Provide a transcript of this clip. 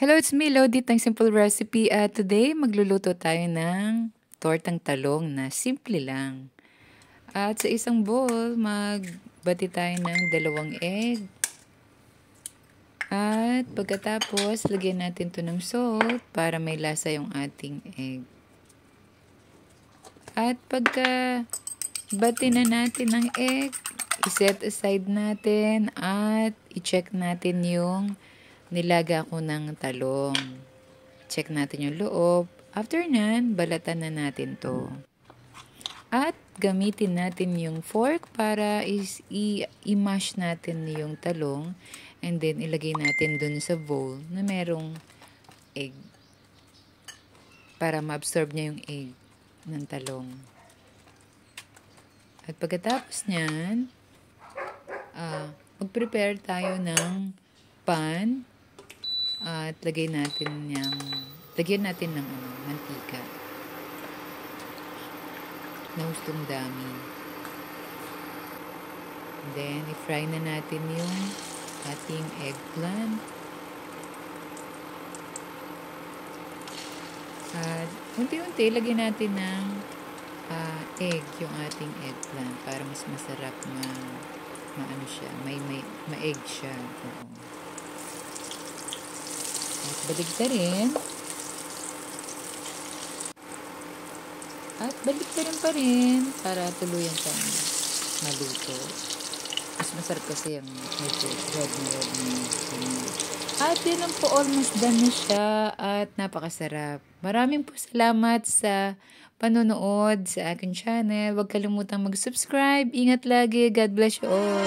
Hello, it's me, Lodi, ng Simple Recipe. Today, magluluto tayo ng tortang talong na simple lang. At sa isang bowl, magbati tayo ng 2 egg. At pagkatapos, lagyan natin to ng salt para may lasa yung ating egg. At pagka bati na natin ng egg, iset aside natin at i-check natin yung nilaga ko ng talong. Check natin yung loob. After nan, balatan na natin to. At gamitin natin yung fork para i-mash natin yung talong. And then, ilagay natin dun sa bowl na merong egg. Para ma-absorb niya yung egg ng talong. At pagkatapos nyan, mag-prepare tayo ng pan. At lagyan natin ng mantika. Na gustong dami. And then, i-fry na natin yung ating eggplant. At unti-unti, lagyan natin ng egg yung ating eggplant para mas masarap maano siya, ma-egg siya. Oo. At baligtarin. At baligtarin pa rin para tuluyan siyang maluto. Mas masarap kasi yung medyo red na. At yun lang po, almost done na siya at napakasarap. Maraming po salamat sa panonood sa akin channel. Huwag kalimutang mag-subscribe. Ingat lagi. God bless you all.